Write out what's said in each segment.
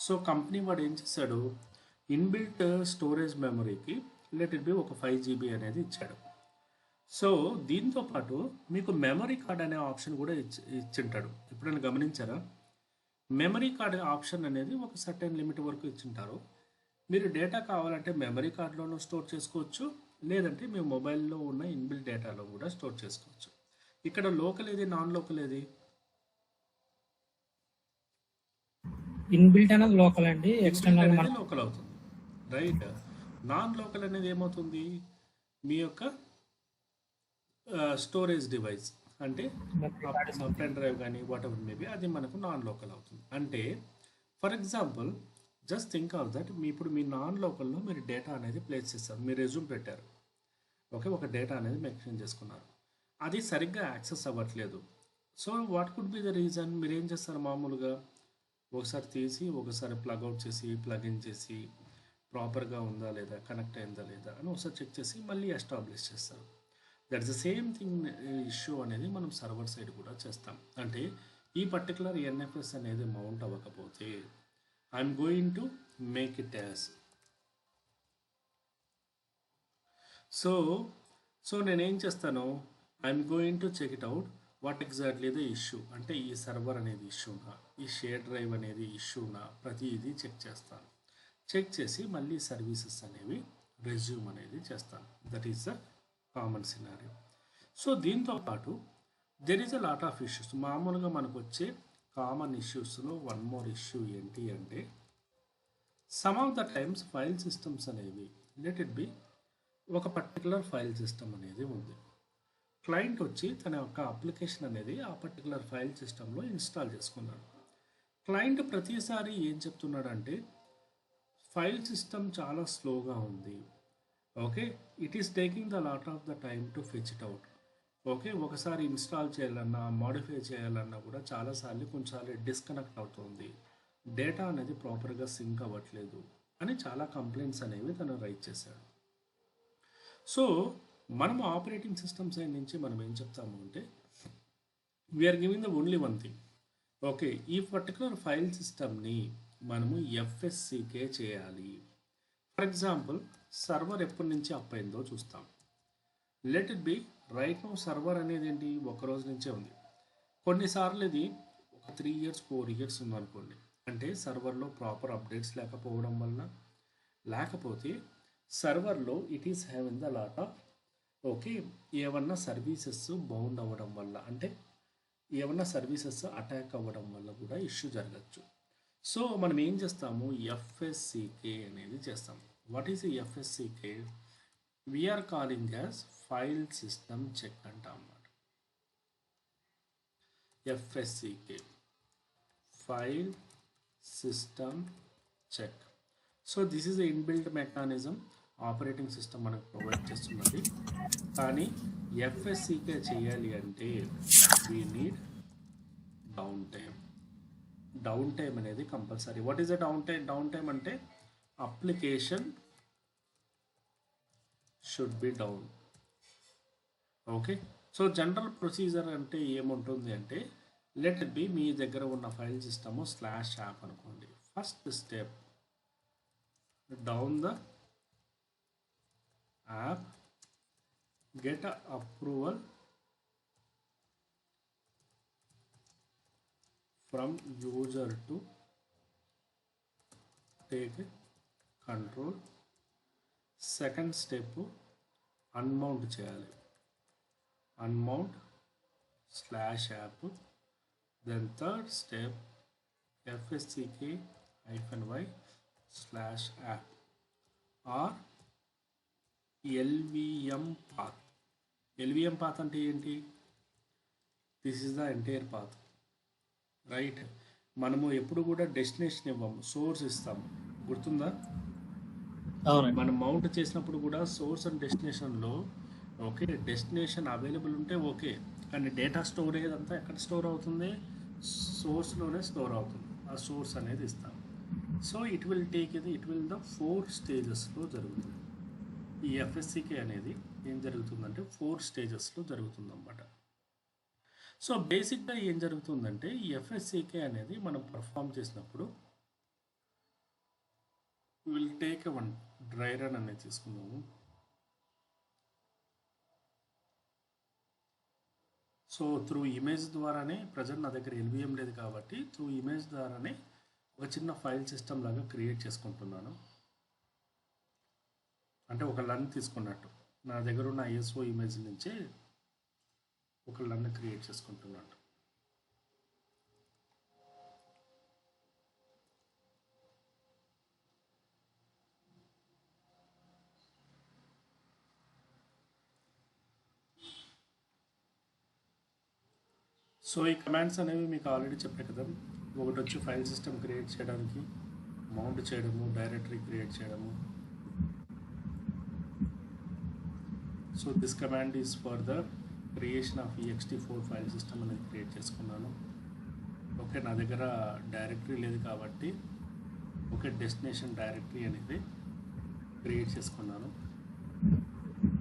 So company వాడు ఏం చేశాడు, ఇన్బిల్ట్ స్టోరేజ్ మెమరీకి లెట్ ఇట్ బి ఒక 5 GB అనేది ఇచ్చాడు. సో దీంతో పాటు మీకు మెమరీ కార్డ్ అనే ఆప్షన్ కూడా ఇచ్చింటాడు. ఎప్పుడైనా గమనించారా? మెమరీ కార్డ్ ఆప్షన్ అనేది ఒక సర్టెన్ లిమిట్ వరకు ఇచ్చింటారు. మీరు డేటా కావాలంటే మెమరీ కార్డ్లోనూ స్టోర్ చేసుకోవచ్చు, లేదంటే మీ మొబైల్లో ఉన్న ఇన్బిల్ట్ డేటాలో కూడా స్టోర్ చేసుకోవచ్చు. ఇక్కడ లోకల్ ఏది, నాన్ లోకల్ ఏది? ఇన్బిల్ట్ అనేది లోకల్ అండి, ఎక్స్టర్నల్ అనేది లోకల్ అవుతుంది, రైట్. నాన్ లోకల్ అనేది ఏమవుతుంది, మీ యొక్క స్టోరేజ్ డివైస్ అంటే పెన్ డ్రైవ్ కానీ వాట్ ఎవర్ మేబీ, అది మనకు నాన్ లోకల్ అవుతుంది. అంటే for example just think of that, ఇప్పుడు మీ నాన్ లోకల్లో మీరు డేటా అనేది ప్లేస్ చేస్తారు, మీరు రెజ్యూమ్ పెట్టారు, ఓకే, ఒక డేటా అనేది మెన్షన్ చేసుకున్నారు, అది సరిగ్గా యాక్సెస్ అవ్వట్లేదు. So what could be the reason? మీరు ఏం చేస్తారు, మామూలుగా ఒకసారి తీసి ఒకసారి ప్లగ్అవుట్ చేసి ప్లగ్ ఇన్ చేసి ప్రాపర్గా ఉందా లేదా, కనెక్ట్ అయిందా లేదా అని ఒకసారి చెక్ చేసి మళ్ళీ ఎస్టాబ్లిష్ చేస్తారు. That's the same thing issue అనేది మనం సర్వర్ సైడ్ కూడా చేస్తాం. అంటే ఈ పర్టికులర్ ఎన్ఎఫ్ఎస్ అనేది మౌంట్ అవ్వకపోతే I'm going to make it as so నేనేం చేస్తాను, I'm going to check it out what exactly the issue. అంటే ఈ సర్వర్ అనేది ఇష్యూనా, ఈ షేర్ డ్రైవ్ అనేది ఇష్యూనా, ప్రతిదీ చెక్ చేస్తాను. చెక్ చేసి మళ్ళీ సర్వీసెస్ అనేవి రెజ్యూమ్ అనేది చేస్తాను. That is the common scenario. So దీంతో పాటు there is a lot of issues. మామూలుగా మనకు వచ్చే కామన్ ఇష్యూస్లో వన్ మోర్ ఇష్యూ ఏంటి అంటే, some of the times file systems అనేవి, లెట్ ఇట్ బి ఒక పర్టికులర్ ఫైల్ సిస్టమ్ అనేది ఉంది, క్లయింట్ వచ్చి తన యొక్క అప్లికేషన్ అనేది ఆ పర్టికులర్ ఫైల్ సిస్టంలో ఇన్స్టాల్ చేసుకున్నాడు. క్లయింట్ ప్రతిసారి ఏం చెప్తున్నాడంటే, ఫైల్ సిస్టమ్ చాలా స్లోగా ఉంది, okay, it is taking the lot of the time to fetch it out, okay, ఒకసారి ఇన్స్టాల్ చేయాలన్నా మాడిఫై చేయాలన్నా కూడా చాలాసార్లు కొంచెంసార్లు డిస్కనెక్ట్ అవుతుంది, డేటా అనేది ప్రాపర్గా సింక్ అవ్వట్లేదు అని చాలా కంప్లైంట్స్ అనేవి తను రైట్ చేశాడు. సో మనం ఆపరేటింగ్ సిస్టమ్ సైడ్ నుంచి మనం ఏం చెప్తాము అంటే, we're giving the only one thing, okay, ఈ పర్టికులర్ ఫైల్ సిస్టమ్ని మనము ఎఫ్ఎస్సికే చేయాలి. ఫర్ ఎగ్జాంపుల్ సర్వర్ ఎప్పటి నుంచి అప్ అయిందో చూస్తాం. Let it B right now server అనేది ఏంటి, ఒక రోజు నుంచే ఉంది. కొన్నిసార్లు ఇది ఒక 3 years 4 years ఉందనుకోండి, అంటే సర్వర్లో ప్రాపర్ అప్డేట్స్ లేకపోవడం వల్ల, లేకపోతే సర్వర్లో it is having the lot of, okay, ఏమన్నా సర్వీసెస్ బౌండ్ అవ్వడం వల్ల, అంటే ఏమన్నా సర్వీసెస్ అటాక్ అవ్వడం వల్ల కూడా ఇష్యూ జరగచ్చు. సో మనం ఏం చేస్తాము, ఎఫ్ఎస్సికే అనేది చేస్తాం. What is FSCK? We are calling as file system check అంటాం అన్నమాట. FSCK, file system check. So this is inbuilt mechanism operating system మనకు ప్రొవైడ్ చేస్తున్నది. కానీ ఎఫ్ఎస్సికే చేయాలి అంటే we need down time. Down time అనేది compulsory. What is the down time? Down time అంటే application should be down, okay. So general procedure అంటే ఏముంటుంది అంటే, లెట్ ఇట్ బి మీ దగ్గర ఉన్న ఫైల్ సిస్టము /యాప్ అనుకోండి. First step, down the app, get a approval from user to take control. Second step unmount చేయాలి, unmount /app. Then third step fsck-y /app or LVM path. LVM path అంటే ఏంటి? This is the entire path, right. మనము ఎప్పుడు కూడా destination ఇవ్వము, source ఇస్తాము, గుర్తుందా? మనం మౌంట్ చేసినప్పుడు కూడా సోర్స్ అండ్ డెస్టినేషన్లో, ఓకే, డెస్టినేషన్ అవైలబుల్ ఉంటే ఓకే, కానీ డేటా స్టోరేజ్ అంతా ఎక్కడ స్టోర్ అవుతుంది? సోర్స్లోనే స్టోర్ అవుతుంది. ఆ సోర్స్ అనేది ఇస్తాం. So it will take it will the 4 స్టేజెస్లో జరుగుతుంది. ఈ ఎఫ్ఎస్సికే అనేది ఏం జరుగుతుందంటే 4 స్టేజెస్లో జరుగుతుందన్నమాట. సో బేసిక్గా ఏం జరుగుతుందంటే, ఈ ఎఫ్ఎస్సికే అనేది మనం పర్ఫామ్ చేసినప్పుడు will take one dry run అనేది తీసుకుందాము. సో త్రూ ఇమేజ్ ద్వారానే ప్రజెంట్ నా దగ్గర ఎల్విఎం లేదు కాబట్టి త్రూ ఇమేజ్ ద్వారానే ఒక చిన్న ఫైల్ సిస్టమ్ లాగా క్రియేట్ చేసుకుంటున్నాను. అంటే ఒక లన్ తీసుకున్నట్టు నా దగ్గర ఉన్న ఐఎస్ఓ ఇమేజ్ నుంచే ఒక లన్ క్రియేట్ చేసుకుంటున్నాను. సో ఈ కమాండ్స్ అనేవి మీకు ఆల్రెడీ చెప్పే కదా. ఒకటి వచ్చి ఫైల్ సిస్టమ్ క్రియేట్ చేయడానికి, మౌంట్ చేయడము, డైరెక్టరీ క్రియేట్ చేయడము. So this command is for the creation of ext4 file system అనేది క్రియేట్ చేసుకున్నాను. ఓకే, నా దగ్గర డైరెక్టరీ లేదు కాబట్టి ఓకే డెస్టినేషన్ డైరెక్టరీ అనేది క్రియేట్ చేసుకున్నాను.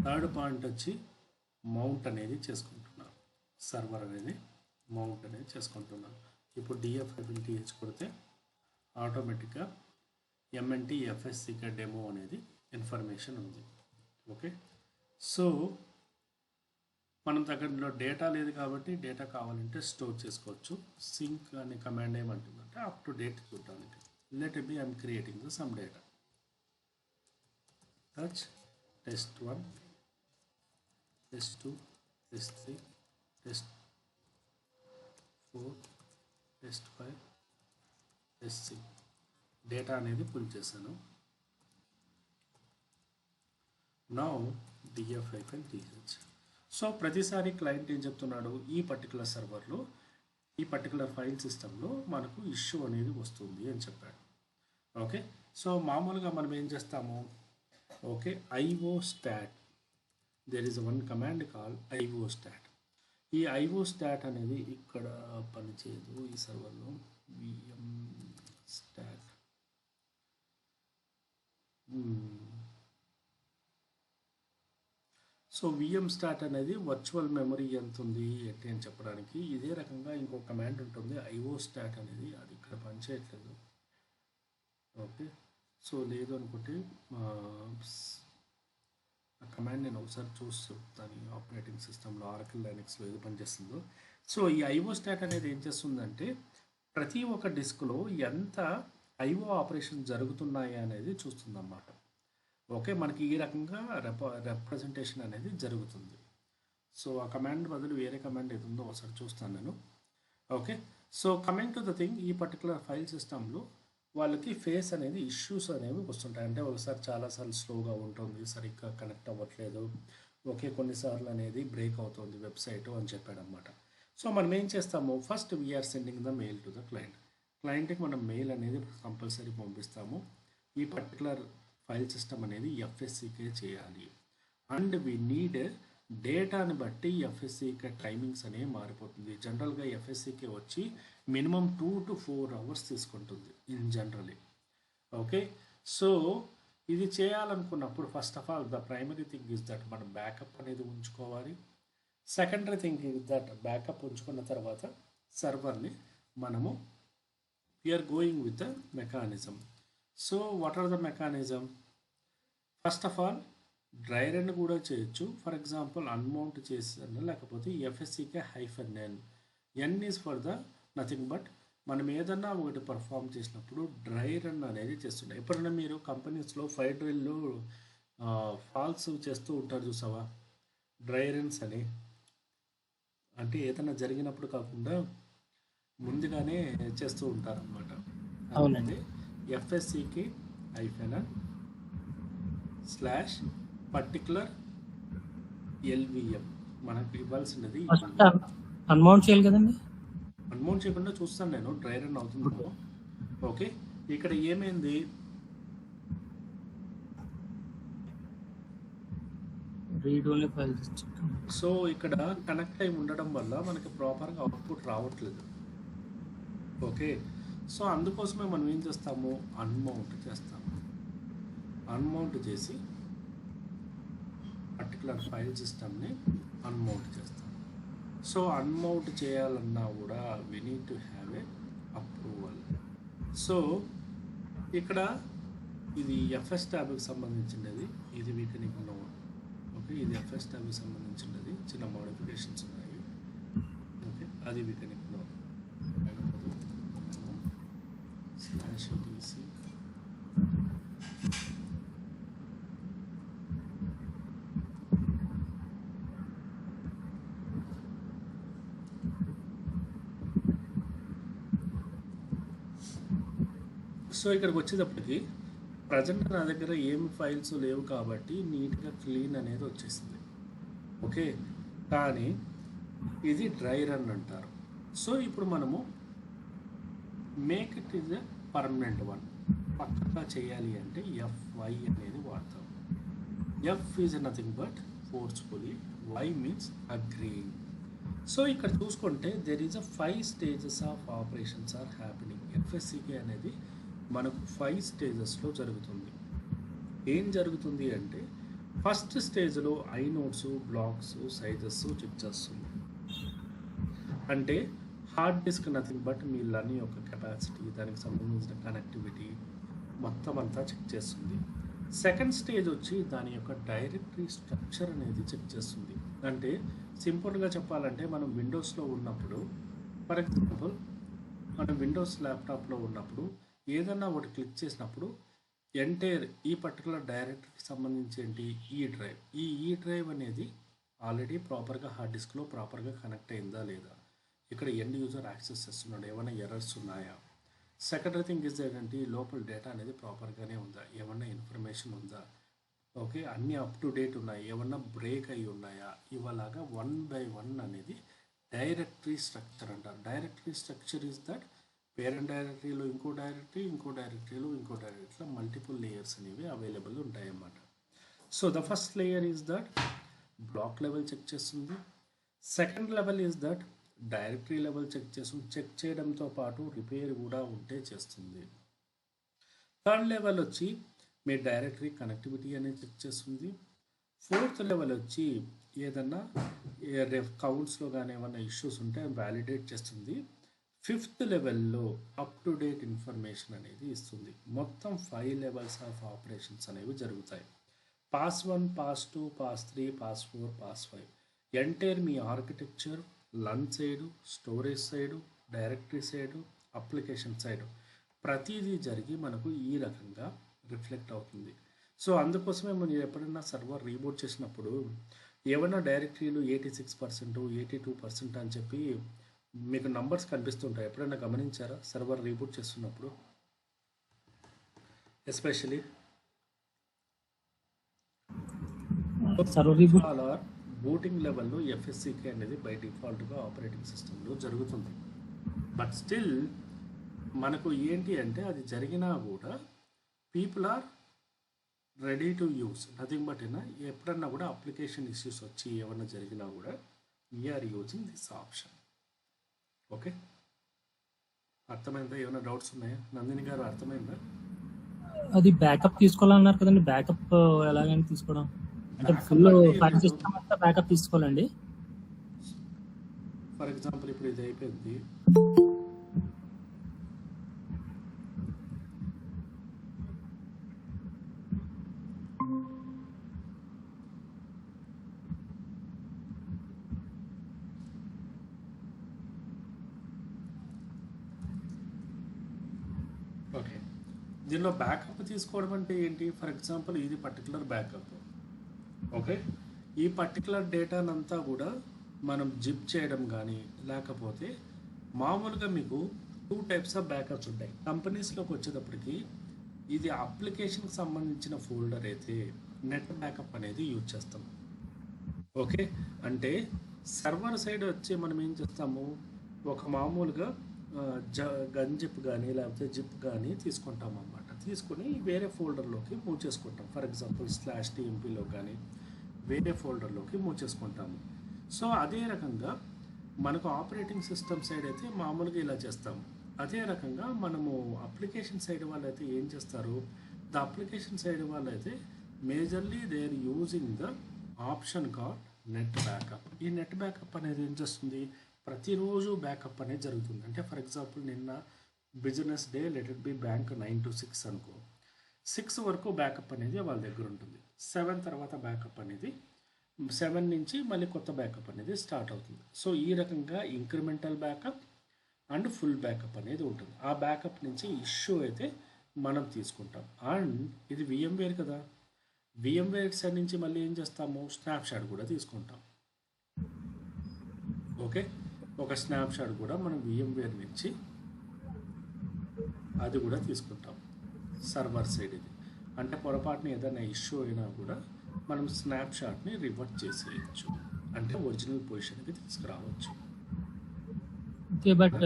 థర్డ్ పాయింట్ వచ్చి మౌంట్ అనేది చేసుకుంటున్నాను. సర్వర్ అనేది మౌంట్ అనేది చేసుకుంటున్నాను. ఇప్పుడు df-th కొడితే ఆటోమేటిక్గా MNT FSCK డెమో అనేది ఇన్ఫర్మేషన్ ఉంది. ఓకే, సో మనం దగ్గరలో డేటా లేదు కాబట్టి డేటా కావాలంటే స్టోర్ చేసుకోవచ్చు. సింక్ అనే కమాండ్ ఏమంటుందంటే అప్ టు డేట్ చూడడానికి. Let be I'm creating some data. Touch test1, test2, test3, test4, test5, test6 data అనేది పుల్ చేశాను. Now df-th. సో ప్రతిసారి క్లయింట్ ఏం చెప్తున్నాడు, ఈ పర్టికులర్ సర్వర్లో ఈ పర్టికులర్ ఫైల్ సిస్టంలో మనకు ఇష్యూ అనేది వస్తుంది అని చెప్పాడు. ఓకే, సో మామూలుగా మనం ఏం చేస్తాము, okay iostat, there is one command call iostat. ఈ iostat అనేది ఇక్కడ పనిచేయదు ఈ సర్వర్లో. vmstat సో vmstat అనేది వర్చువల్ మెమరీ ఎంత ఉంది ఏంటి అని చెప్పడానికి. ఇదే రకంగా ఇంకో కమాండ్ ఉంటుంది iostat అనేది, అది ఇక్కడ పనిచేయట్లేదు. ఓకే, సో లేదు అనుకుంటే ఆ కమాండ్ నేను ఒకసారి చూసి చెప్తాను. ఆపరేటింగ్ సిస్టంలో ఆరకిల్ లైనక్స్లో ఏది పనిచేస్తుందో. సో ఈ iostat అనేది ఏం చేస్తుందంటే ప్రతి ఒక్క డిస్క్లో ఎంత ఐఓ ఆపరేషన్ జరుగుతున్నాయి అనేది చూస్తుందన్నమాట. ఓకే, మనకి ఈ రకంగా రిప్రజెంటేషన్ అనేది జరుగుతుంది. సో ఆ కమాండ్ బదులు వేరే కమాండ్ ఏది ఉందో ఒకసారి చూస్తాను నేను. Okay, so coming to the thing, ఈ పర్టికులర్ ఫైల్ సిస్టంలో వాళ్ళకి ఫేస్ అనేది ఇష్యూస్ అనేవి వస్తుంటాయి. అంటే ఒకసారి చాలాసార్లు స్లోగా ఉంటుంది, సరిగ్గా కనెక్ట్ అవ్వట్లేదు, ఓకే కొన్నిసార్లు అనేది బ్రేక్ అవుతుంది వెబ్సైట్ అని చెప్పాడనమాట. సో మనం ఏం చేస్తాము, first we are sending the mail to the client. క్లయింట్కి మనం మెయిల్ అనేది కంపల్సరీ పంపిస్తాము. ఈ పర్టికులర్ ఫైల్ సిస్టమ్ అనేది FSCK చేయాలి. అండ్ వీ నీడ్ డేటాని బట్టి FSCK టైమింగ్స్ అనేవి మారిపోతుంది. జనరల్గా FSCK వచ్చి మినిమం 2 to 4 hours తీసుకుంటుంది ఇన్ జనరలీ. ఓకే, సో ఇది చేయాలనుకున్నప్పుడు first of all the primary thing is that మనం బ్యాకప్ అనేది ఉంచుకోవాలి. Secondary thing is that backup ఉంచుకున్న తర్వాత సర్వర్ని మనము we are going with the mechanism. So what are the mechanism? First of all dry run కూడా చేయొచ్చు. ఫర్ ఎగ్జాంపుల్ అన్మౌంట్ చేసాను, లేకపోతే FSCK-n. n is for the nothing but మనం ఏదన్నా ఒకటి పర్ఫామ్ చేసినప్పుడు డ్రై రన్ అనేది చేస్తుంటాం. ఎప్పుడైనా మీరు కంపెనీస్లో ఫైర్ డ్రిల్లో ఫాల్స్ చేస్తూ ఉంటారు చూసావా, డ్రై రన్స్ అని. అంటే ఏదైనా జరిగినప్పుడు కాకుండా ముందుగానే చేస్తూ ఉంటారు అన్నమాట. అవునండి. FSCK-/particular LVM మనకు ఇవ్వాల్సినది. ఫస్ట్ అన్మౌంట్ చేయాలి కదండి. అన్మౌంట్ చేయకుండా చూస్తాను నేను డ్రై రన్ అవుతుందో. ఓకే, ఇక్కడ ఏమైంది, read only file system. So ఇక్కడ కనెక్ట్ అయి ఉండడం వల్ల మనకి ప్రాపర్గా అవుట్పుట్ రావట్లేదు. ఓకే, సో అందుకోసమే మనం ఏం చేస్తాము, అన్మౌంట్ చేస్తాము. అన్మౌంట్ చేసి పర్టికులర్ ఫైల్ సిస్టమ్ని అన్మౌంట్ చేస్తాము. సో అన్మౌంట్ చేయాలన్నా కూడా we need to have a approval. So ఇక్కడ ఇది ఎఫ్ఎస్ ట్యాబ్కి సంబంధించినది, ఇది వీకెనింగ్ నోడ్. ఓకే, ఇది ఎఫ్ఎస్ ట్యాబ్కి సంబంధించినది, చిన్న మోడిఫికేషన్స్ ఉన్నాయి. ఓకే, అది weakening node. Slash TC so ఇక్కడికి వచ్చేటప్పటికి ప్రజెంట్ నా దగ్గర ఏమి ఫైల్స్ లేవు కాబట్టి నీట్గా క్లీన్ అనేది వచ్చేసింది. ఓకే, కానీ ఇది డ్రై రన్ అంటారు. సో ఇప్పుడు మనము make it is a permanent one పక్కగా చేయాలి అంటే FY అనేది వాడతాం. F is nothing but forcefully, Y means agreeing. So ఇక్కడ చూసుకుంటే there is a 5 stages of operations are happening. FSCK అనేది మనకు 5 స్టేజెస్లో జరుగుతుంది. ఏం జరుగుతుంది అంటే ఫస్ట్ స్టేజ్లో ఐనోడ్స్, బ్లాక్స్, సైజెస్ చెక్ చేస్తుంది. అంటే hard disk nothing but me learning యొక్క కెపాసిటీ, దానికి సంబంధించిన కనెక్టివిటీ మొత్తం అంతా చెక్ చేస్తుంది. సెకండ్ స్టేజ్ వచ్చి దాని యొక్క డైరెక్టరీ స్ట్రక్చర్ అనేది చెక్ చేస్తుంది. అంటే సింపుల్గా చెప్పాలంటే మనం విండోస్లో ఉన్నప్పుడు, ఫర్ ఎగ్జాంపుల్ మనం విండోస్ ల్యాప్టాప్లో ఉన్నప్పుడు ఏదన్నా ఒకటి క్లిక్ చేసినప్పుడు ఎంటైర్ ఈ పర్టికులర్ డైరెక్టరీకి సంబంధించి ఏంటి ఈ డ్రైవ్ అనేది ఆల్రెడీ ప్రాపర్గా హార్డ్ డిస్క్లో ప్రాపర్గా కనెక్ట్ అయిందా లేదా, ఇక్కడ ఎండ్ యూజర్ యాక్సెస్ చేస్తున్నాడు, ఏమైనా ఎర్రర్స్ ఉన్నాయా, సెకండరీ థింగ్ ఇస్ ఏంటంటే లోపల డేటా అనేది ప్రాపర్గానే ఉందా, ఏమన్నా ఇన్ఫర్మేషన్ ఉందా, ఓకే అన్నీ అప్ టు డేట్ ఉన్నాయి, ఏమన్నా బ్రేక్ అయి ఉన్నాయా, ఇవలాగా 1 by 1 అనేది డైరెక్టరీ స్ట్రక్చర్ అంటారు. Directory structure is that parent డైరెక్టరీలో ఇంకో డైరెక్టరీలో ఇంకో డైరెక్టరీలో మల్టిపుల్ లేయర్స్ అనేవి అవైలబుల్ ఉంటాయన్నమాట. So the first layer is that block level check చేస్తుంది. Second level is that directory level check చేయడంతో పాటు రిపేర్ కూడా ఉంటే చేస్తుంది. థర్డ్ లెవెల్ వచ్చి మీ డైరెక్టరీ కనెక్టివిటీ అనేది చెక్ చేస్తుంది. ఫోర్త్ లెవెల్ వచ్చి ఏదన్నా కౌంట్స్లో కానీ ఏమన్నా ఇష్యూస్ ఉంటే వ్యాలిడేట్ చేస్తుంది. ఫిఫ్త్ లెవెల్లో అప్ టు డేట్ ఇన్ఫర్మేషన్ అనేది ఇస్తుంది. మొత్తం 5 లెవెల్స్ ఆఫ్ ఆపరేషన్స్ అనేవి జరుగుతాయి. Pass 1, pass 2, pass 3, pass 4, pass 5 entire మీ architecture, learn side, storage side, directory side, application side ప్రతిదీ జరిగి మనకు ఈ రకంగా రిఫ్లెక్ట్ అవుతుంది. సో అందుకోసమే మనం ఎప్పుడైనా సర్వర్ రీబూట్ చేసినప్పుడు ఏమైనా డైరెక్టరీలు 86%, 82% అని చెప్పి మీకు నంబర్స్ కనిపిస్తుంటాయి. ఎప్పుడైనా గమనించారా సర్వర్ రీబూట్ చేస్తున్నప్పుడు? ఎస్పెషలీ సర్వర్ రీబూట్ చాలా బూటింగ్ లెవెల్లో FSCK అనేది బై డిఫాల్ట్గా ఆపరేటింగ్ సిస్టంలో జరుగుతుంది. బట్ స్టిల్ మనకు ఏంటి అంటే అది జరిగినా కూడా people are ready to use nothing but ఎప్పుడన్నా కూడా అప్లికేషన్ ఇష్యూస్ వచ్చి ఏమన్నా జరిగినా కూడా we're using this option. Okay, అర్థమైందా? ఏమైనా డౌట్స్ ఉన్నాయా? నందిని గారు అర్థమైందా? అది బ్యాకప్ తీసుకోవాలన్నారు కదండి, బ్యాకప్ ఎలాగైనా తీసుకోవడం అంటే ఫుల్ ఫైల్ సిస్టమ్ అంతా బ్యాకప్ తీసుకోవాలండి. ఫర్ ఎగ్జాంపుల్ ఇప్పుడు ఇది అయిపోయింది, ఓకే దీనిలో బ్యాకప్ తీసుకోవడం అంటే ఏంటి? ఫర్ ఎగ్జాంపుల్ ఇది పర్టికులర్ బ్యాకప్. ఓకే, ఈ పర్టికులర్ డేటానంతా కూడా మనం జిప్ చేయడం కానీ లేకపోతే మామూలుగా మీకు 2 టైప్స్ ఆఫ్ బ్యాకప్స్ ఉంటాయి. కంపెనీస్లోకి వచ్చేటప్పటికి ఇది అప్లికేషన్కి సంబంధించిన ఫోల్డర్ అయితే నెట్ బ్యాకప్ అనేది యూజ్ చేస్తాం. ఓకే, అంటే సర్వర్ సైడ్ వచ్చి మనం ఏం చేస్తాము, ఒక మామూలుగా గన్ జిప్ కానీ లేకపోతే జిప్ కానీ తీసుకుంటాం అన్నమాట. తీసుకుని వేరే ఫోల్డర్లోకి మూవ్ చేసుకుంటాం. ఫర్ ఎగ్జాంపుల్ /tmpలో కానీ వేరే ఫోల్డర్లోకి మూవ్ చేసుకుంటాము. సో అదే రకంగా మనకు ఆపరేటింగ్ సిస్టమ్ సైడ్ అయితే మామూలుగా ఇలా చేస్తాము. అదే రకంగా మనము అప్లికేషన్ సైడ్ వాళ్ళైతే ఏం చేస్తారు, ద అప్లికేషన్ సైడ్ వాళ్ళైతే majorly they are using the option called net backup. ఈ నెట్ బ్యాకప్ అనేది ఏం చేస్తుంది, ప్రతిరోజు బ్యాకప్ అనేది జరుగుతుంది. అంటే ఫర్ ఎగ్జాంపుల్ నిన్న business day, let it be bank 9 to 6 అనుకో. 6 వరకు బ్యాకప్ అనేది వాళ్ళ దగ్గర ఉంటుంది. 7 తర్వాత బ్యాకప్ అనేది 7 నుంచి మళ్ళీ కొత్త బ్యాకప్ అనేది స్టార్ట్ అవుతుంది. సో ఈ రకంగా incremental backup and full backup అనేది ఉంటుంది. ఆ బ్యాకప్ నుంచి ఇష్యూ అయితే మనం తీసుకుంటాం. అండ్ ఇది VMware కదా, VMware సైడ్ నుంచి మళ్ళీ ఏం చేస్తాము, స్నాప్షాట్ కూడా తీసుకుంటాం. ఓకే, ఒక స్నాప్షాట్ కూడా మనం VMware నుంచి అది కూడా తీసుకుంటాం. సర్వర్ సైడ్ ఇది అంటే పొరపాటున ఏదైనా ఇష్యూ అయినా కూడా మనం స్నాప్షాట్ని రివర్ట్ చేసేయచ్చు, అంటే ఒరిజినల్ పొజిషన్కి తీసుకురావచ్చు. Okay, but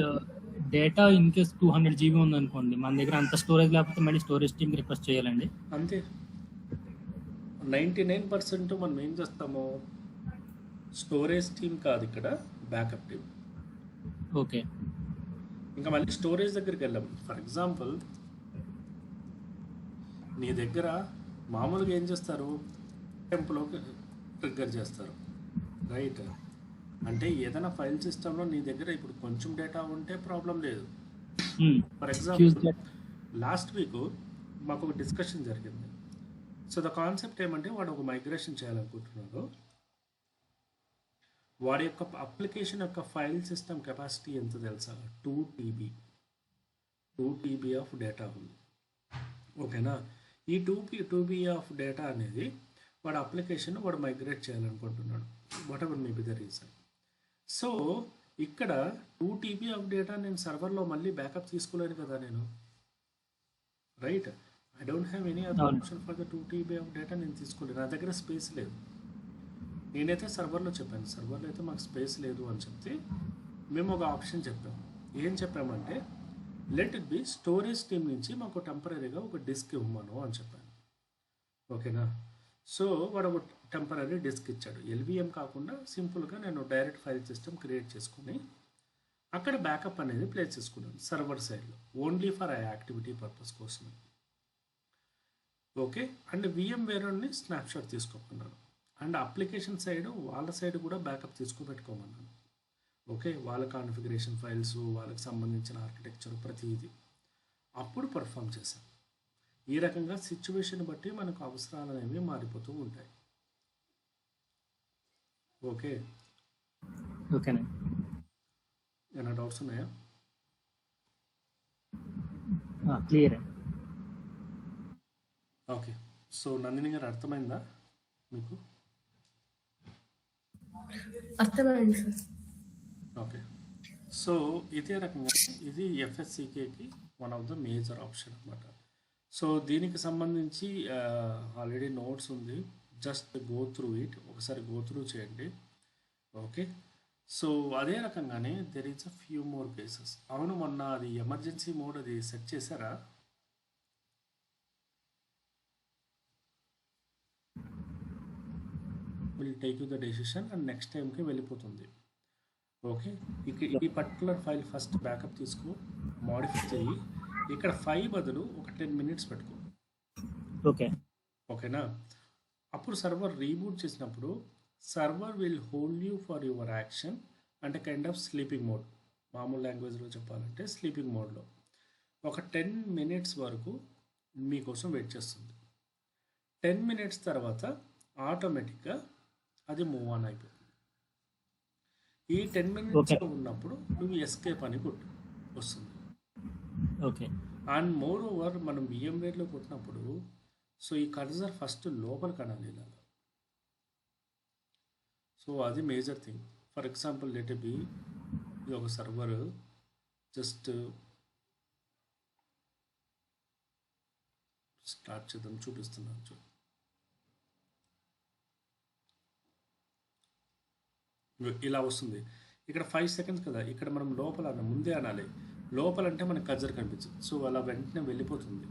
data in case 200 GB ఉందనుకోండి, మన దగ్గర అంత స్టోరేజ్ లేకపోతే మళ్ళీ స్టోరేజ్ టీమ్కి రిక్వెస్ట్ చేయాలండి? అంతే. 99% మనం ఏం చేస్తాము, స్టోరేజ్ టీమ్ కాదు ఇక్కడ, బ్యాకప్ టీమ్. ఓకే, ఇంకా మళ్ళీ స్టోరేజ్ దగ్గరికి వెళ్ళాము. ఫర్ ఎగ్జాంపుల్ నీ దగ్గర మామూలుగా ఏం చేస్తారు, టెంప్లోకి ట్రిగ్గర్ చేస్తారు, రైట్? అంటే ఏదైనా ఫైల్ సిస్టంలో నీ దగ్గర ఇప్పుడు కొంచెం డేటా ఉంటే ప్రాబ్లం లేదు. ఫర్ ఎగ్జాంపుల్ లాస్ట్ వీక్ మాకు ఒక డిస్కషన్ జరిగింది. సో ద కాన్సెప్ట్ ఏమంటే వాడు ఒక మైగ్రేషన్ చేయాలనుకుంటున్నాడు. వాడి యొక్క అప్లికేషన్ యొక్క ఫైల్ సిస్టమ్ కెపాసిటీ ఎంత తెలుసా, 2 TB ఆఫ్ డేటా ఉంది. ఓకేనా, ఈ 2 TB ఆఫ్ డేటా అనేది వాడు అప్లికేషన్ వాడు మైగ్రేట్ చేయాలనుకుంటున్నాడు, whatever may be the reason. So ఇక్కడ 2 TB ఆఫ్ డేటా నేను సర్వర్లో మళ్ళీ బ్యాకప్ తీసుకోలేను కదా నేను, right? I don't have any other option for the 2 TB of data. నేను తీసుకోలేను, నా దగ్గర స్పేస్ లేదు. నేనైతే సర్వర్లో చెప్పాను, సర్వర్లో అయితే మాకు స్పేస్ లేదు అని చెప్తే మేము ఒక ఆప్షన్ చెప్పాము. ఏం చెప్పామంటే let it be storage team నుంచి మాకు టెంపరీగా ఒక డిస్క్ ఇవ్వమను అని చెప్పాను. ఓకేనా, సో వాడు ఒక టెంపరీ డిస్క్ ఇచ్చాడు. LVM కాకుండా సింపుల్గా నేను డైరెక్ట్ ఫైల్ సిస్టమ్ క్రియేట్ చేసుకుని అక్కడ బ్యాకప్ అనేది ప్లేస్ చేసుకున్నాను సర్వర్ సైడ్లో, ఓన్లీ ఫర్ ఆ యాక్టివిటీ పర్పస్ కోసం. ఓకే, అండ్ VMware స్నాప్షాట్ తీసుకోమన్నాను. అండ్ అప్లికేషన్ సైడ్ వాళ్ళ సైడ్ కూడా బ్యాకప్ తీసుకోబెట్టుకోమన్నాను. ఓకే, వాళ్ళ కాన్ఫిగరేషన్ ఫైల్స్, వాళ్ళకి సంబంధించిన ఆర్కిటెక్చర్, ప్రతిదీ అప్పుడు పర్ఫామ్ చేశాం. ఈ రకంగా సిచ్యువేషన్ బట్టి మనకు అవసరాలు అనేవి మారిపోతూ ఉంటాయి. ఓకే, ఓకేనా, ఏమైనా డౌట్స్ ఉన్నాయా? క్లియర్. ఓకే, సో నందిని గారు అర్థమైందా మీకు? అర్థమైంది సార్. ఓకే, సో ఇదే రకంగా ఇది FSCKకి one of the major option అనమాట. సో దీనికి సంబంధించి ఆల్రెడీ నోట్స్ ఉంది, జస్ట్ గో త్రూ ఇట్, ఒకసారి గో త్రూ చేయండి. ఓకే, సో అదే రకంగానే there is a few more cases. అవును, మొన్న అది ఎమర్జెన్సీ మోడ్ అది సెట్ చేశారా? Will take you the decision and next టైంకి వెళ్ళిపోతుంది. ఓకే, ఈ పర్టికులర్ ఫైల్ ఫస్ట్ బ్యాకప్ తీసుకో, మోడిఫై చేయి, ఇక్కడ 5 బదులు ఒక 10 minutes పెట్టుకో. ఓకే, ఓకేనా, అప్పుడు సర్వర్ రీబూట్ చేసినప్పుడు server will hold you for your action, అంటే కైండ్ ఆఫ్ స్లీపింగ్ మోడ్. మామూలు లాంగ్వేజ్లో చెప్పాలంటే స్లీపింగ్ మోడ్లో ఒక 10 minutes వరకు మీకోసం వెయిట్ చేస్తుంది. 10 minutes తర్వాత ఆటోమేటిక్గా అది మూవ్ ఆన్ అయిపోతుంది. ఈ 10 minutes ఉన్నప్పుడు నువ్వు ఎస్కేప్ అని కొట్టు, వస్తుంది. ఓకే, అండ్ మోర్ ఓవర్ మనం VMwareలో కొట్టినప్పుడు సో ఈ కర్సర్ ఫస్ట్ లోపల కనాలి ఇలాగా. సో అది major thing. For example let be ఇది ఒక సర్వర్, జస్ట్ స్టార్ట్ చేద్దాం, చూపిస్తున్నాను చూ. ఇలా వస్తుంది. ఇక్కడ 5 seconds కదా, ఇక్కడ మనం లోపల ముందే అనాలి. లోపల అంటే మనకు కర్సర్ కనిపించదు, సో అలా వెంటనే వెళ్ళిపోతుంది.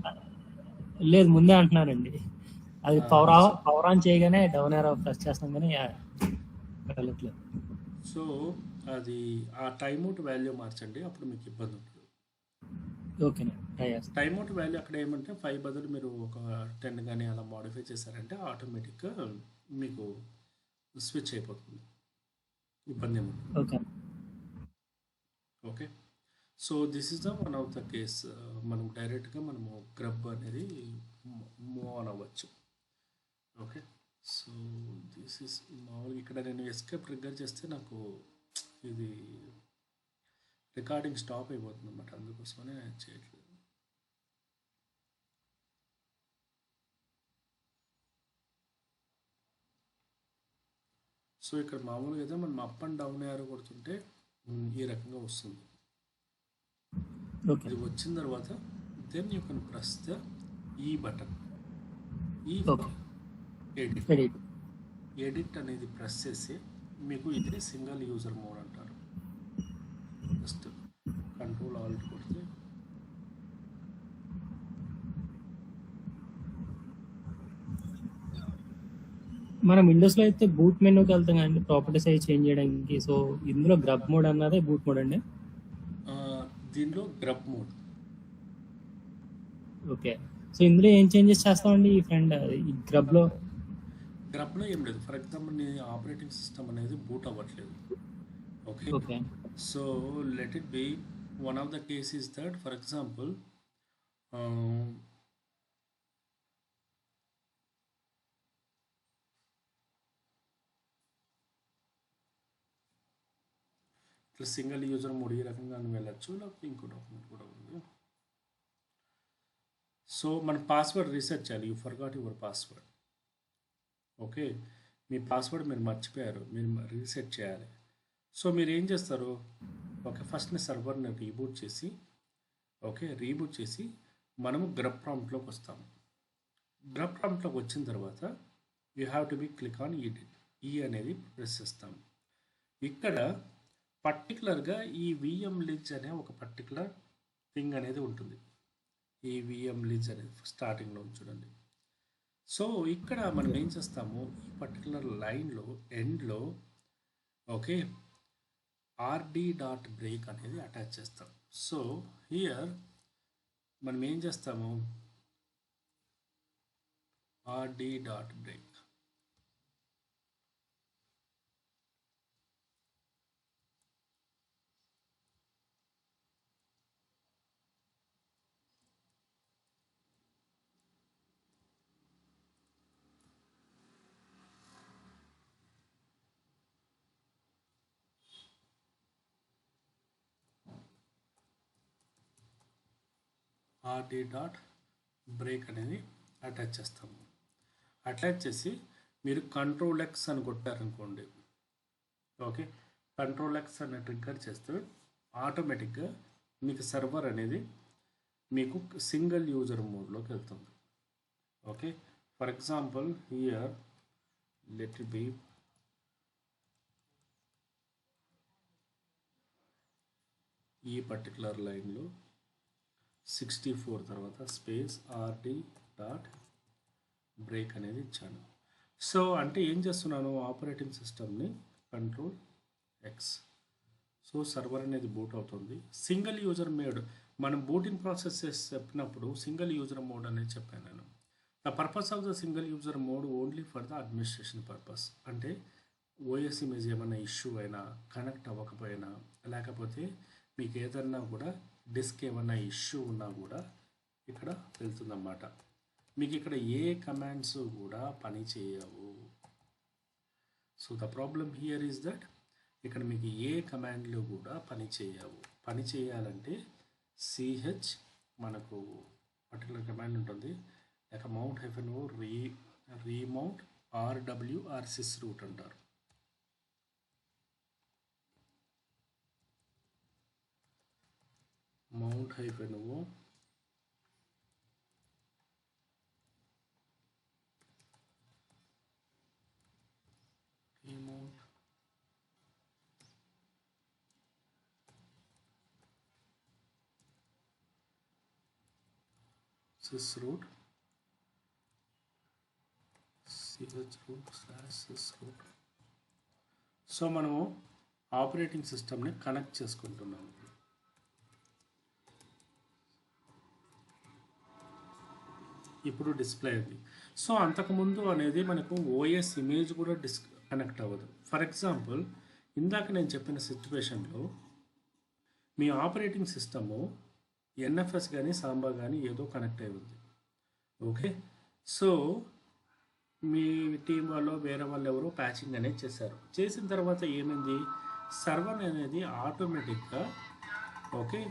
లేదు ముందే అంటున్నారండి, అది పవర్ ఆన్ చేయగానే డౌన్ ఏరో ప్రెస్ చేస్తాం కానీ వెళ్ళట్లేదు. సో అది ఆ టైమ్అవుట్ వాల్యూ మార్చండి, అప్పుడు మీకు ఇబ్బంది ఉంటుంది. ఓకేనా, టైమ్అవుట్ వాల్యూ అక్కడ ఏమంటే 5 బదులు మీరు ఒక 10 కానీ అలా మోడిఫై చేశారంటే ఆటోమేటిక్గా మీకు స్విచ్ అయిపోతుంది, ఇబ్బంది ఏమి. Okay, okay, so this is the one of the case. మనం డైరెక్ట్గా మనము గ్రబ్ అనేది మూవ్ ఆన్ అవ్వచ్చు. ఓకే, సో దిస్ ఇస్ మామూలుగా ఇక్కడ నేను ఎస్కేప్ ట్రిగ్గర్ చేస్తే నాకు ఇది రికార్డింగ్ స్టాప్ అయిపోతుంది అన్నమాట, అందుకోసమనే నేను చేయట్లేదు. సో ఇక్కడ మామూలుగా అయితే మనం అప్ అండ్ డౌన్ యారో కొడుతుంటే ఈ రకంగా వస్తుంది. ఓకే ఇది వచ్చిన తర్వాత then you can press the ఈ బటన్, ఈ ఓకే ఎడిట్. ఎడిట్ ఎడిట్ అనేది ప్రెస్ చేసి మీకు ఇది సింగిల్ యూజర్ మోడ్ అంటారు. జస్ట్ కంట్రోల్ ఆల్ట్ కొడితే మనం విండోస్లో అయితే బూట్ మెనూకి వెళ్తాం కదండి ప్రాపర్టీస్ అవి చేంజ్ చేయడానికి. సో ఇందులో గ్రబ్ మోడ్ అన్నదే బూట్ మోడ్ అండి. దీనిలో గ్రబ్ మోడ్. ఓకే, సో ఇందులో ఏం చేంజెస్ చేస్తామండి ఈ ఫ్రెండ్ ఈ గ్రబ్లో? గ్రబ్లో ఏం లేదు. ఫర్ ఎగ్జాంపుల్ నీ ఆపరేటింగ్ సిస్టమ్ అనేది బూట్ అవ్వట్లేదు. Okay, okay so let it B one of the case is that for example ఇట్లా సింగిల్ యూజర్ మోడ్ ఈ రకంగా వెళ్ళచ్చు, లేకపోతే ఇంకో డాక్యుమెంట్ కూడా ఉంది. సో మన పాస్వర్డ్ రీసెట్ చేయాలి. You forgot your password. Okay, me password మీరు మర్చిపోయారు, మీరు రీసెట్ చేయాలి. సో మీరు ఏం చేస్తారు, ఓకే ఫస్ట్ సర్వర్ని రీబూట్ చేసి, ఓకే రీబూట్ చేసి మనము గ్రబ్ ప్రాంప్ట్లోకి వస్తాము. గ్రబ్ ప్రాంప్ట్లోకి వచ్చిన తర్వాత you have to be click on edit. ఈ అనేది ప్రెస్ చేస్తాము. ఇక్కడ పర్టికులర్గా ఈ విఎం లిజ్ అనే ఒక పర్టికులర్ థింగ్ అనేది ఉంటుంది. ఈ విఎం లిజ్ అనేది స్టార్టింగ్లో చూడండి. సో ఇక్కడ మనం ఏం చేస్తాము, ఈ పర్టికులర్ లైన్లో ఎండ్లో ఓకే ఆర్డి డాట్ బ్రేక్ అనేది అటాచ్ చేస్తాం. సో హియర్ మనం ఏం చేస్తాము, RD dot break RD dot break అనేది అటాచ్ చేస్తాము. అటాచ్ చేసి మీరు కంట్రోల్ ఎక్స్ అని కొట్టారనుకోండి, ఓకే కంట్రోల్ ఎక్స్ అని ట్రిగ్గర్ చేస్తే ఆటోమేటిక్గా మీకు సర్వర్ అనేది మీకు సింగిల్ యూజర్ మోడ్లోకి వెళ్తుంది. Okay, for example here let it B ఈ పర్టికులర్ లైన్లో 64 తర్వాత స్పేస్ ఆర్డి డాట్ బ్రేక్ అనేది ఇచ్చాను. సో అంటే ఏం చేస్తున్నాను, ఆపరేటింగ్ సిస్టమ్ని కంట్రోల్ ఎక్స్. సో సర్వర్ అనేది బూట్ అవుతుంది. సింగిల్ యూజర్ మోడ్ మనం బూటింగ్ ప్రాసెస్ చెప్పినప్పుడు సింగిల్ యూజర్ మోడ్ అనేది చెప్పాను నేను. The purpose of the single user mode only for the administration purpose. అంటే ఓఎస్ ఇమేజ్ ఏమైనా ఇష్యూ అయినా, కనెక్ట్ అవ్వకపోయినా, లేకపోతే మీకు ఏదన్నా కూడా డిస్క్ ఏమన్నా ఇష్యూ ఉన్నా కూడా ఇక్కడ వెళ్తుందన్నమాట. మీకు ఇక్కడ ఏ కమాండ్స్ కూడా పని చేయవు. So the problem here is that ఇక్కడ మీకు ఏ కమాండ్లు కూడా పని చేయవు. పని చేయాలంటే సిహెచ్ మనకు పర్టికులర్ కమాండ్ ఉంటుంది, like mount hyphen remount RW or sys root అంటారు. Mount hyphen remount sys root ch root / sys root. So మనము ఆపరేటింగ్ సిస్టమ్ని కనెక్ట్ చేసుకుంటున్నాము. ఇప్పుడు డిస్ప్లే అయింది. సో అంతకుముందు అనేది మనకు ఓఎస్ ఇమేజ్ కూడా కనెక్ట్ అవ్వదు. ఫర్ ఎగ్జాంపుల్ ఇందాక నేను చెప్పిన సిచ్యువేషన్లో మీ ఆపరేటింగ్ సిస్టము ఎన్ఎఫ్ఎస్ కానీ సాంబా కానీ ఏదో కనెక్ట్ అయి ఉంది. ఓకే. సో మీ టీం వాళ్ళు వేరే వాళ్ళు ఎవరో ప్యాచింగ్ అనేది చేశారు. చేసిన తర్వాత ఏమైంది, సర్వర్ అనేది ఆటోమేటిక్గా okay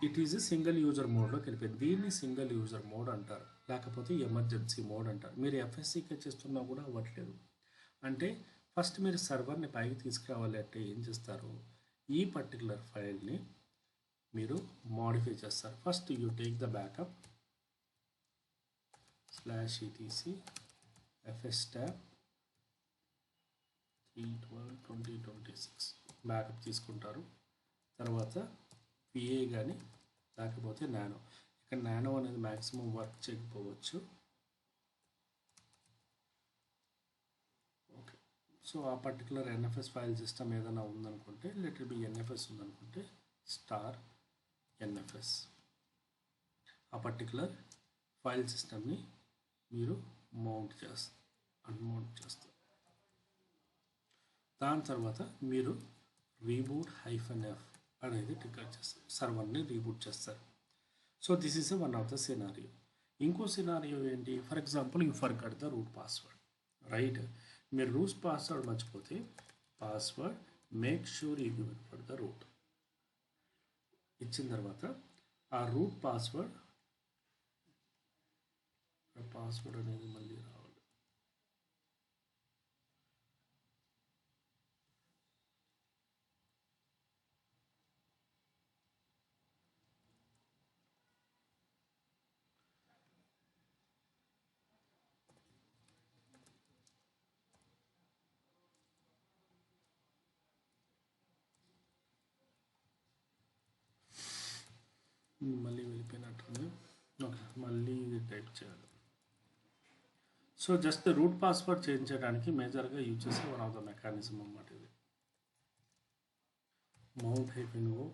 it is single user మోడ్లోకి వెళ్ళిపోయింది. దీన్ని సింగిల్ యూజర్ మోడ్ అంటారు, లేకపోతే ఎమర్జెన్సీ మోడ్ అంటారు. మీరు ఎఫ్ఎస్సికే చేస్తున్నా కూడా అవ్వట్లేదు. అంటే ఫస్ట్ మీరు సర్వర్ని పైకి తీసుకురావాలి అంటే ఏం చేస్తారు, ఈ పర్టికులర్ ఫైల్ని మీరు మాడిఫై చేస్తారు. First you take the backup /etc fs tab 3/12/2026 backup తీసుకుంటారు. తర్వాత పిఏ కానీ లేకపోతే నానో. ఇక్కడ నానో అనేది మ్యాక్సిమం వర్క్ చేయకపోవచ్చు. ఓకే. సో ఆ పర్టికులర్ ఎన్ఎఫ్ఎస్ ఫైల్ సిస్టమ్ ఏదైనా ఉందనుకుంటే, లెట్ బి ఎన్ఎఫ్ఎస్ ఉందనుకుంటే *NFS ఆ పర్టికులర్ ఫైల్ సిస్టమ్ని మీరు అన్మౌంట్ చేస్తారు. దాని తర్వాత మీరు -f అనేది ట్రిగ్గర్ చేస్తారు, సర్వర్ని రీబూట్ చేస్తారు. So this is one of the scenario. ఇంకో సినారియో ఏంటి, for example you forgot the route password, right? మీరు రూట్ పాస్వర్డ్ మర్చిపోతే password make sure you give it for the route ఇచ్చిన తర్వాత ఆ రూట్ పాస్వర్డ్ అనేది మళ్ళీ రావాలి. మళ్ళీ వెళ్ళిపోయినట్టుంది. ఓకే, మళ్ళీ ఇది టైప్ చేయాలి. So just route password change చేయడానికి మేజర్గా యూజ్ చేసే వన్ ఆఫ్ ద మెకానిజం అన్నమాట ఇది. mount-o remote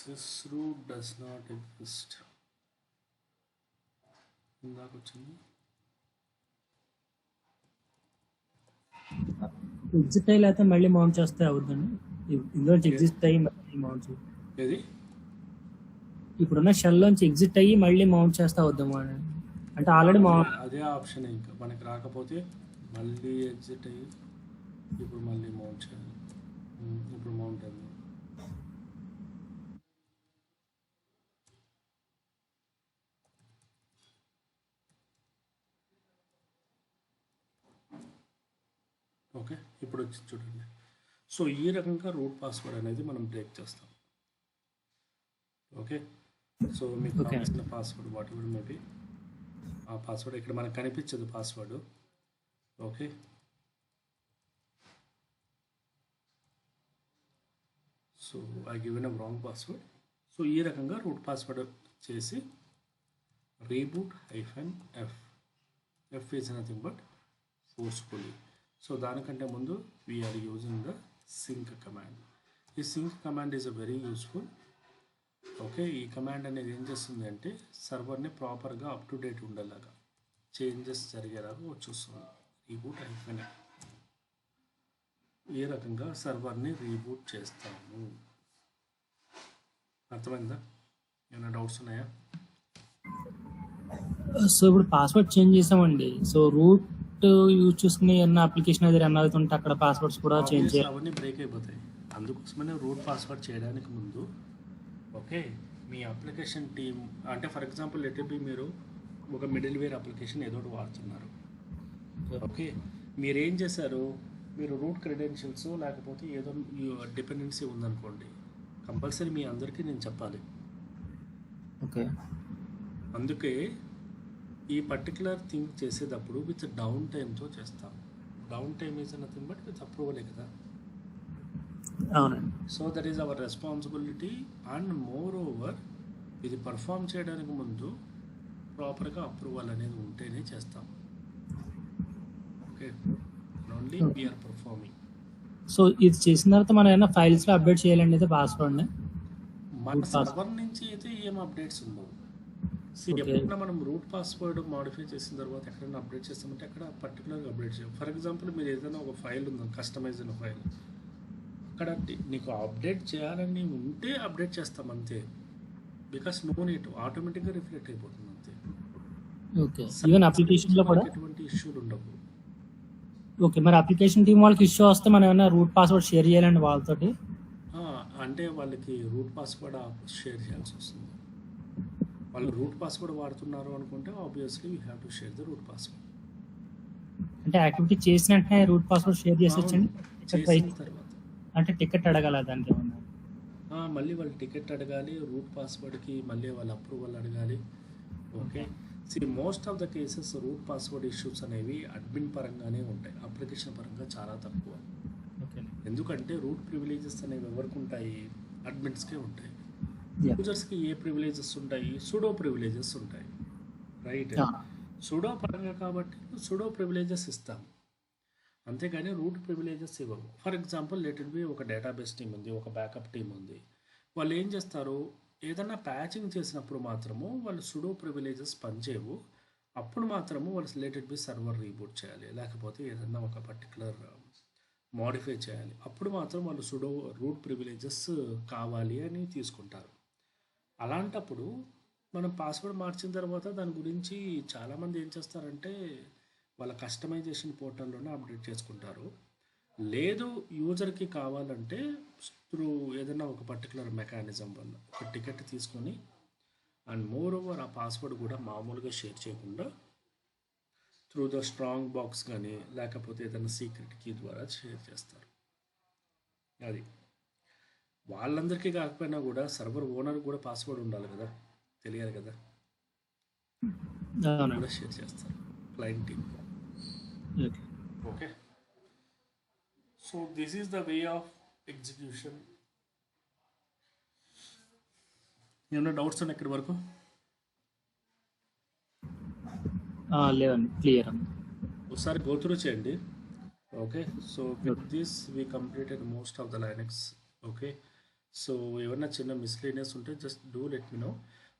sysroot does not exist. ఇందాక వచ్చింది. ఎగ్జిట్ అయ్యి లేకపోతే మళ్ళీ మౌంట్ చేస్తే అవుతుందండి. ఇందులో ఎగ్జిట్ అయ్యి మళ్ళీ మౌంట్ ఏది ఇప్పుడున్న షెల్ నుంచి ఎగ్జిట్ అయ్యి మళ్ళీ మౌంట్ చేస్తే అవుద్దామా అంటే ఆల్రెడీ అదే ఆప్షన్. ఇంకా మనకి రాకపోతే మళ్ళీ ఎగ్జిట్ అయ్యి ఇప్పుడు మళ్ళీ మౌంట్ చేయాలి. ఇప్పుడు మౌంట్ అయింది. ఓకే, ఇప్పుడు వచ్చి చూడండి. సో ఈ రకంగా రూట్ పాస్వర్డ్ అనేది మనం బ్రేక్ చేస్తాం. ఓకే, సో మీకు కావాల్సిన పాస్వర్డ్ వాట్ ఎవర్ మేబీ ఆ పాస్వర్డ్ ఇక్కడ మనకు కనిపించదు password. Okay, so I given a wrong password. So ఈ రకంగా రూట్ పాస్వర్డ్ చేసి reboot -f is nothing but forcefully. So దానికంటే ముందు we are using the sync command. ఈ సింక్ కమాండ్ ఈజ్ వెరీ యూస్ఫుల్. ఓకే, ఈ కమాండ్ అనేది ఏం చేస్తుంది అంటే సర్వర్ని ప్రాపర్గా అప్ టు డేట్ ఉండేలాగా, చేంజెస్ జరిగేలాగా చూస్తుంది. రీబూట్ -f ఏ రకంగా సర్వర్ని రీబూట్ చేస్తాము. అర్థమైందా? ఏమైనా డౌట్స్ ఉన్నాయా? సో ఇప్పుడు పాస్వర్డ్ చేంజ్ చేసామండి. సో రూట్ యూజ్ చేసుకుని ఏమన్నా అప్లికేషన్ అది రన్ అవుతుంటే అక్కడ పాస్వర్డ్స్ కూడా చేంజ్ చేయాలి. అవన్నీ బ్రేక్ అయిపోతాయి. అందుకోసమనే రూట్ పాస్వర్డ్ చేయడానికి ముందు ఓకే మీ అప్లికేషన్ టీమ్ అంటే ఫర్ ఎగ్జాంపుల్ లెట్ బి మీరు ఒక మిడిల్ వేర్ అప్లికేషన్ ఏదో ఒకటి వాడుతున్నారు. ఓకే, మీరు ఏం చేశారు, మీరు రూట్ క్రెడెన్షియల్స్ లేకపోతే ఏదో డిపెండెన్సీ ఉందనుకోండి, కంపల్సరీ మీ అందరికీ నేను చెప్పాలి. ఓకే, అందుకే ఈ పర్టికులర్ థింగ్ చేసేటప్పుడు విత్ డౌన్ టైంతో చేస్తాం. Down time is nothing but with అప్రూవలే కదా. అవునండి. So that is our responsibility. And moreover ఇది పర్ఫామ్ చేయడానికి ముందు ప్రాపర్గా అప్రూవల్ అనేది ఉంటేనే చేస్తాం. Okay, only we are performing. So ఇది చేసిన తర్వాత మనం ఏమైనా ఫైల్స్లో అప్డేట్ చేయాలండి అయితే పాస్వర్డ్ని? మన సర్వర్ నుంచి అయితే ఏం అప్డేట్స్ ఉండవు. ఎప్పుడైనా మనం రూట్ పాస్వర్డ్ మాడిఫై చేసిన తర్వాత ఎక్కడైనా అప్డేట్ చేస్తామంటే అక్కడ పర్టికులర్గా అప్డేట్ చేయాలి. ఫర్ ఎగ్జాంపుల్ మీరు ఏదైనా ఒక ఫైల్ ఉంది, కస్టమైజ్ అయిన ఫైల్, అక్కడ నీకు అప్డేట్ చేయాలని ఉంటే అప్డేట్ చేస్తాం అంతే. బికాస్ నో నీట్, ఆటోమేటిక్గా రిఫ్లెక్ట్ అయిపోతుంది అంతే. ఓకే, ఈవెన్ అప్లికేషన్లో కూడా ఎటువంటి ఇష్యూలు ఉండవు. ఓకే, మరి అప్లికేషన్ టీం వాళ్ళకి ఇష్యూ వస్తే మనం ఏమైనా రూట్ పాస్వర్డ్ షేర్ చేయాలండి వాళ్ళతోటి? అంటే వాళ్ళకి రూట్ పాస్వర్డ్ షేర్ చేయాల్సి వస్తుంది. వాళ్ళు రూట్ పాస్వర్డ్ వాడుతున్నారు అనుకుంటే obviously you have to share the route password. అంటే యాక్టివిటీ చేసిన వెంటనే రూట్ పాస్వర్డ్ షేర్ చేసేచ్చండి? చేసిన తర్వాత అంటే టికెట్ అడగాల దానికి ఏమన్నా? మళ్ళీ వాళ్ళు టికెట్ అడగాలి, రూట్ పాస్వర్డ్కి మళ్ళీ వాళ్ళ అప్రూవల్ అడగాలి. Okay, most of the cases route password issues అనేవి అడ్మిన్ పరంగానే ఉంటాయి, అప్లికేషన్ పరంగా చాలా తక్కువ. ఓకే, ఎందుకంటే రూట్ ప్రివిలేజెస్ అనేవి ఎవరికి ఉంటాయి? అడ్మిన్స్కే ఉంటాయి. Yeah. యూజర్స్కి ఏ ప్రివిలేజెస్ ఉంటాయి? సుడో ప్రివిలేజెస్ ఉంటాయి, రైట్? సుడో పరంగా కాబట్టి సుడో ప్రివిలేజెస్ ఇస్తాం, అంతేగాని రూట్ ప్రివిలేజెస్ ఇవ్వము. For example let it B ఒక డేటాబేస్ టీం ఉంది, ఒక బ్యాకప్ టీం ఉంది. వాళ్ళు ఏం చేస్తారు, ఏదన్నా ప్యాచింగ్ చేసినప్పుడు మాత్రము వాళ్ళు సుడో ప్రివిలేజెస్ పనిచేయవు. అప్పుడు మాత్రము వాళ్ళు let it B server reboot చేయాలి, లేకపోతే ఏదన్నా ఒక పర్టికులర్ మోడిఫై చేయాలి. అప్పుడు మాత్రం వాళ్ళు సుడో రూట్ ప్రివిలేజెస్ కావాలి అని తీసుకుంటారు. అలాంటప్పుడు మనం పాస్వర్డ్ మార్చిన తర్వాత దాని గురించి చాలామంది ఏం చేస్తారంటే వాళ్ళ కస్టమైజేషన్ పోర్టల్లోనే అప్డేట్ చేసుకుంటారు. లేదు యూజర్కి కావాలంటే త్రూ ఏదైనా ఒక పర్టికులర్ మెకానిజం వల్ల ఒక టికెట్ తీసుకొని అండ్ మోర్ ఓవర్ ఆ పాస్వర్డ్ కూడా మామూలుగా షేర్ చేయకుండా త్రూ ద స్ట్రాంగ్ బాక్స్ కానీ లేకపోతే ఏదైనా సీక్రెట్ కీ ద్వారా షేర్ చేస్తారు. అది వాళ్ళందరికీ కాకపోయినా కూడా సర్వర్ ఓనర్ కూడా పాస్వర్డ్ ఉండాలి కదా, తెలియాలి కదా, కూడా షేర్ చేస్తారు client team. Okay, so this is the way of execution. ఏమైనా డౌట్స్ ఉన్నాయి ఇక్కడి వరకు? లేదండి, క్లియర్ అండి. ఒకసారి గో త్రూ చేయండి. Okay, so with this we completed most of the Linux. Okay, so ఏమన్నా చిన్న మిస్లీనియస్ ఉంటే just do let me know.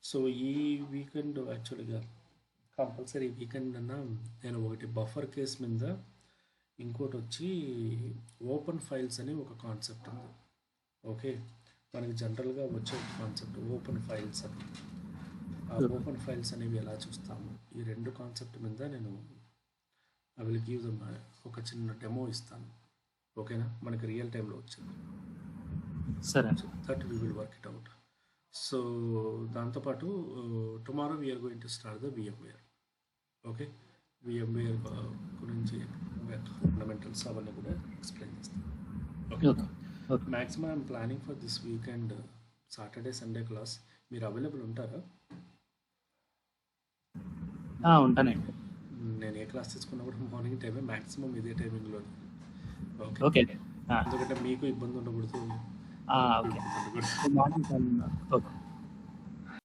So ఈ వీకెండ్ యాక్చువల్గా కంపల్సరీ వీకెండ్ అన్న నేను ఒకటి బఫర్ కేస్ మీద, ఇంకోటి వచ్చి ఓపెన్ ఫైల్స్ అని ఒక కాన్సెప్ట్ ఉంది. ఓకే, మనకి జనరల్గా వచ్చే కాన్సెప్ట్ ఓపెన్ ఫైల్స్ అని. ఆ ఓపెన్ ఫైల్స్ అనేవి ఎలా చూస్తాము, ఈ రెండు కాన్సెప్ట్ మీద నేను ఐ విల్ గివ్ దమ్ ఒక చిన్న డెమో ఇస్తాను. ఓకేనా, మనకి రియల్ టైంలో వచ్చింది. సరే, that we will work it out. So దాంతోపాటు tomorrow we are going to start the VMware. Okay, VMware గురించి ఫండమెంటల్స్ అవన్నీ కూడా ఎక్స్ప్లెయిన్ చేస్తాను. Okay, maximum I'm planning for this weekend Saturday Sunday class. మీరు అవైలబుల్ ఉంటారా? ఉంటానండి. నేను ఏ క్లాస్ తీసుకున్నా కూడా మార్నింగ్ టైమే, మ్యాక్సిమం ఇదే టైమింగ్లో. ఓకే, ఓకే, ఎందుకంటే మీకు ఇబ్బంది ఉండకూడదు. Okay, morning time. ఓకే,